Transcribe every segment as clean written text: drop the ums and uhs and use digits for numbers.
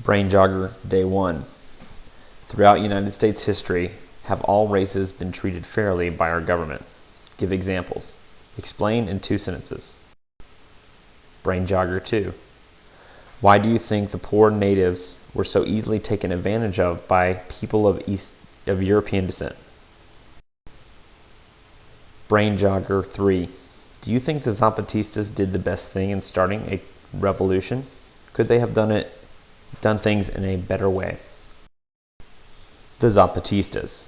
Brain Jogger Day 1. Throughout United States history, have all races been treated fairly by our government? Give examples. Explain in 2 sentences. Brain Jogger 2. Why do you think the poor natives were so easily taken advantage of by people of European descent? Brain Jogger 3. Do you think the Zapatistas did the best thing in starting a revolution? Could they have done things in a better way? The Zapatistas.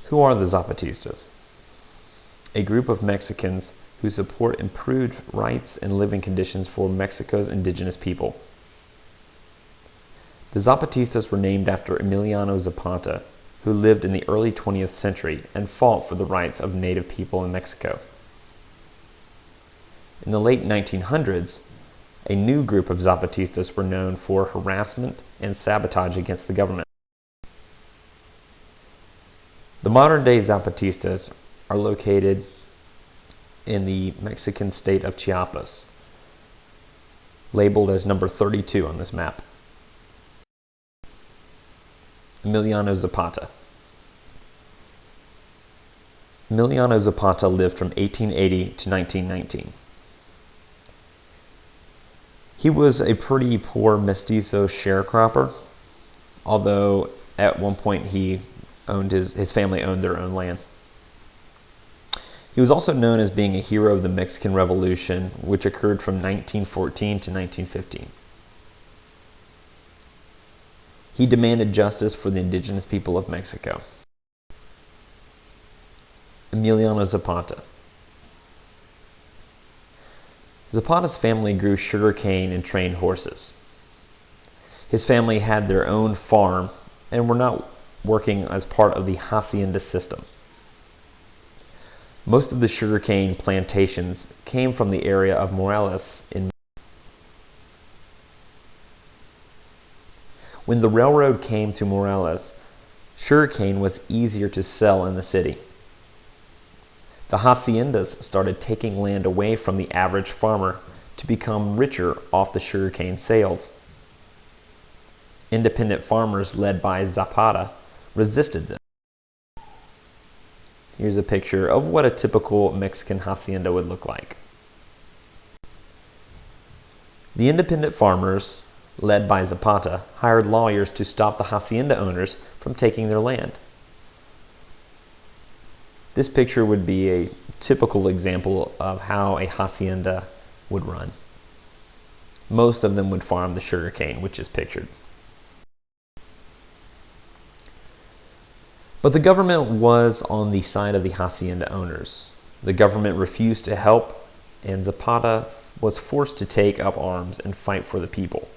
Who are the Zapatistas? A group of Mexicans who support improved rights and living conditions for Mexico's indigenous people. The Zapatistas were named after Emiliano Zapata, who lived in the early 20th century and fought for the rights of native people in Mexico. In the late 1900s, a new group of Zapatistas were known for harassment and sabotage against the government. The modern-day Zapatistas are located in the Mexican state of Chiapas, labeled as number 32 on this map. Emiliano Zapata. Emiliano Zapata lived from 1880 to 1919. He was a pretty poor mestizo sharecropper, although at one point his family owned their own land. He was also known as being a hero of the Mexican Revolution, which occurred from 1914 to 1915. He demanded justice for the indigenous people of Mexico. Emiliano Zapata. Zapata's family grew sugarcane and trained horses. His family had their own farm and were not working as part of the hacienda system. Most of the sugarcane plantations came from the area of Morelos in Mexico. When the railroad came to Morelos, sugarcane was easier to sell in the city. The haciendas started taking land away from the average farmer to become richer off the sugarcane sales. Independent farmers led by Zapata resisted this. Here's a picture of what a typical Mexican hacienda would look like. The independent farmers, led by Zapata, hired lawyers to stop the hacienda owners from taking their land. This picture would be a typical example of how a hacienda would run. Most of them would farm the sugarcane, which is pictured. But the government was on the side of the hacienda owners. The government refused to help, and Zapata was forced to take up arms and fight for the people.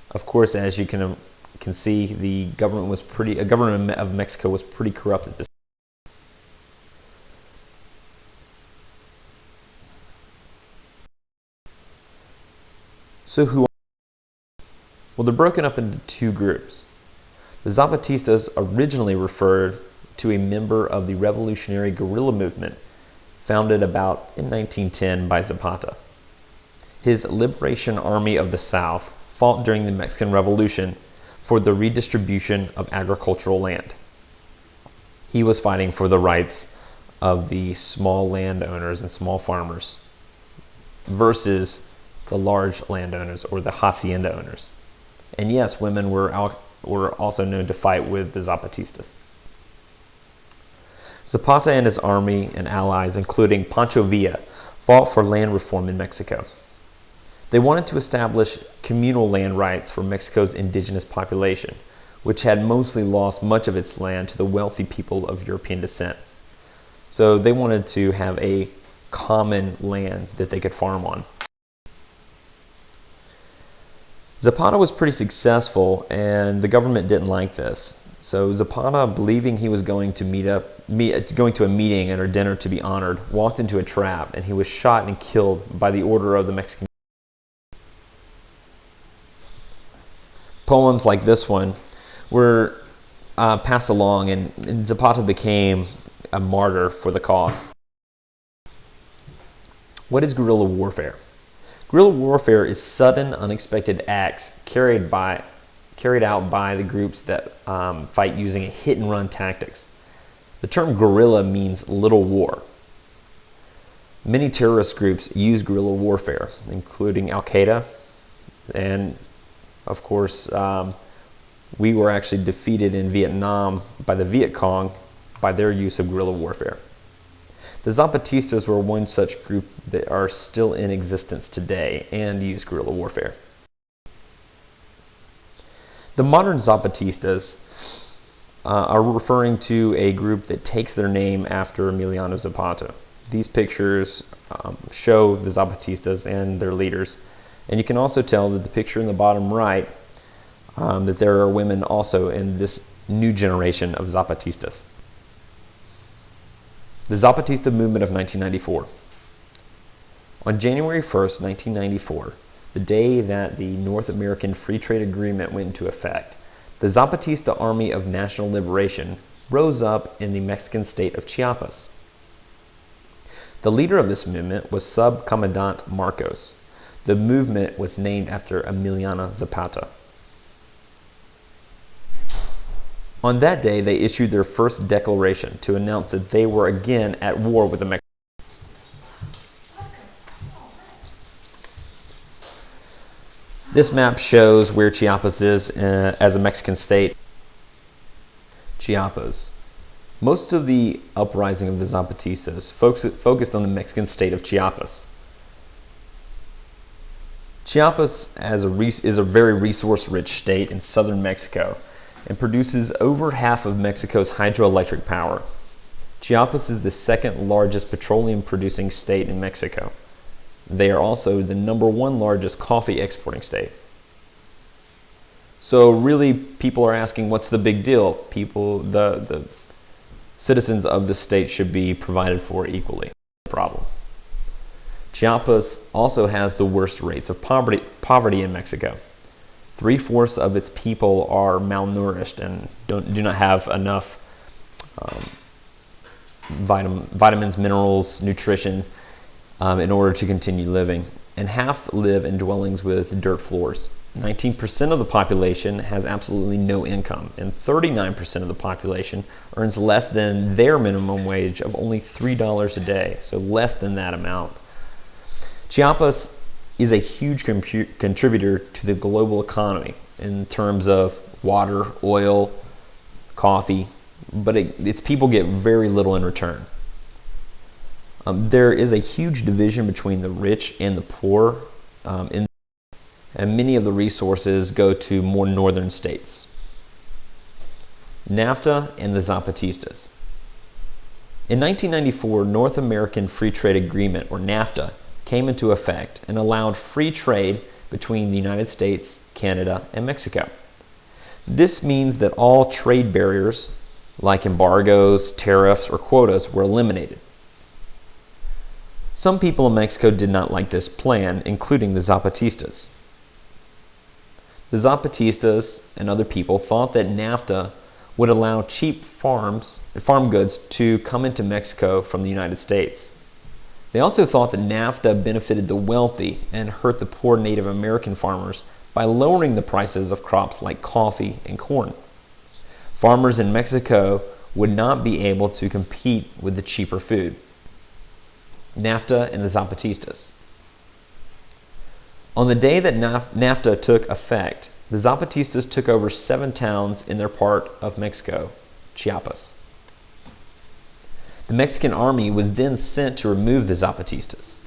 Of course, as you can see, the government of Mexico was pretty corrupt at this. So who are they? Well, they're broken up into 2 groups. The Zapatistas originally referred to a member of the revolutionary guerrilla movement founded about in 1910 by Zapata. His Liberation Army of the South fought during the Mexican Revolution for the redistribution of agricultural land. He was fighting for the rights of the small landowners and small farmers versus the large landowners or the hacienda owners. And yes, women were also known to fight with the Zapatistas. Zapata and his army and allies, including Pancho Villa, fought for land reform in Mexico. They wanted to establish communal land rights for Mexico's indigenous population, which had mostly lost much of its land to the wealthy people of European descent. So they wanted to have a common land that they could farm on. Zapata was pretty successful, and the government didn't like this. So Zapata, believing he was going to going to a meeting and or dinner to be honored, walked into a trap, and he was shot and killed by the order of the Mexican. Poems like this one were passed along, and Zapata became a martyr for the cause. What is guerrilla warfare? Guerrilla warfare is sudden, unexpected acts carried out by the groups that fight using a hit-and-run tactics. The term guerrilla means little war. Many terrorist groups use guerrilla warfare, including Al-Qaeda, and of course, we were actually defeated in Vietnam by the Viet Cong by their use of guerrilla warfare. The Zapatistas were one such group that are still in existence today and use guerrilla warfare. The modern Zapatistas are referring to a group that takes their name after Emiliano Zapata. These pictures show the Zapatistas and their leaders, and you can also tell that the picture in the bottom right that there are women also in this new generation of Zapatistas. The Zapatista movement of 1994. On January 1st, 1994, the day that the North American Free Trade Agreement went into effect, the Zapatista Army of National Liberation rose up in the Mexican state of Chiapas. The leader of this movement was Subcommandant Marcos. The movement was named after Emiliano Zapata. On that day, they issued their first declaration to announce that they were again at war with the Mexicans. This map shows where Chiapas is as a Mexican state. Chiapas. Most of the uprising of the Zapatistas focused on the Mexican state of Chiapas. Chiapas is a very resource-rich state in southern Mexico and produces over half of Mexico's hydroelectric power. Chiapas is the second largest petroleum-producing state in Mexico. They are also the #1 largest coffee exporting state. So really, people are asking, what's the big deal? The citizens of the state should be provided for equally. Problem. Chiapas also has the worst rates of poverty in Mexico. 3/4 of its people are malnourished and do not have enough vitamins, minerals, nutrition in order to continue living. And half live in dwellings with dirt floors. 19% of the population has absolutely no income, and 39% of the population earns less than their minimum wage of only $3 a day, so less than that amount. Chiapas is a huge contributor to the global economy in terms of water, oil, coffee, but its people get very little in return. There is a huge division between the rich and the poor, and many of the resources go to more northern states. NAFTA and the Zapatistas. In 1994, North American Free Trade Agreement, or NAFTA, came into effect and allowed free trade between the United States, Canada, and Mexico. This means that all trade barriers, like embargoes, tariffs, or quotas, were eliminated. Some people in Mexico did not like this plan, including the Zapatistas. The Zapatistas and other people thought that NAFTA would allow cheap farm goods to come into Mexico from the United States. They also thought that NAFTA benefited the wealthy and hurt the poor Native American farmers by lowering the prices of crops like coffee and corn. Farmers in Mexico would not be able to compete with the cheaper food. NAFTA and the Zapatistas. On the day that NAFTA took effect, the Zapatistas took over 7 towns in their part of Mexico, Chiapas. The Mexican army was then sent to remove the Zapatistas.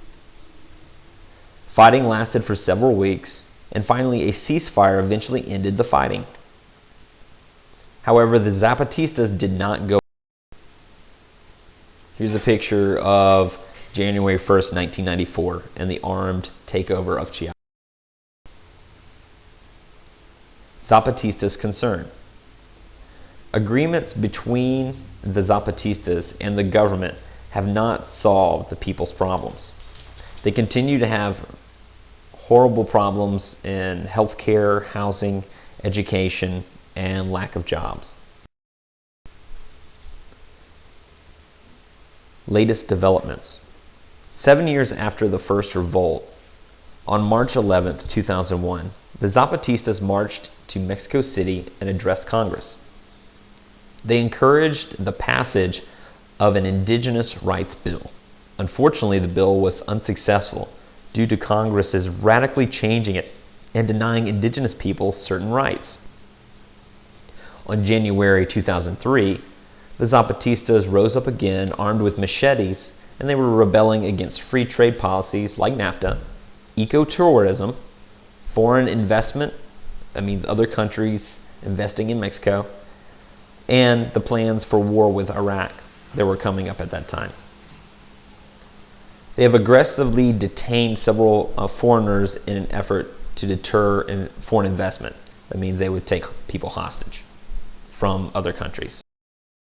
Fighting lasted for several weeks, and finally a ceasefire eventually ended the fighting. However, the Zapatistas did not go. Here's a picture of January 1st, 1994, and the armed takeover of Chiapas. Zapatistas' concern. Agreements between the Zapatistas and the government have not solved the people's problems. They continue to have horrible problems in healthcare, housing, education, and lack of jobs. Latest developments. 7 years after the first revolt, On March 11, 2001, the Zapatistas marched to Mexico City and addressed Congress. They encouraged the passage of an indigenous rights bill. Unfortunately, the bill was unsuccessful due to Congress's radically changing it and denying indigenous people certain rights. On January 2003, the Zapatistas rose up again armed with machetes, and they were rebelling against free trade policies like NAFTA, ecotourism, foreign investment, that means other countries investing in Mexico, and the plans for war with Iraq that were coming up at that time. They have aggressively detained several foreigners in an effort to deter foreign investment. That means they would take people hostage from other countries.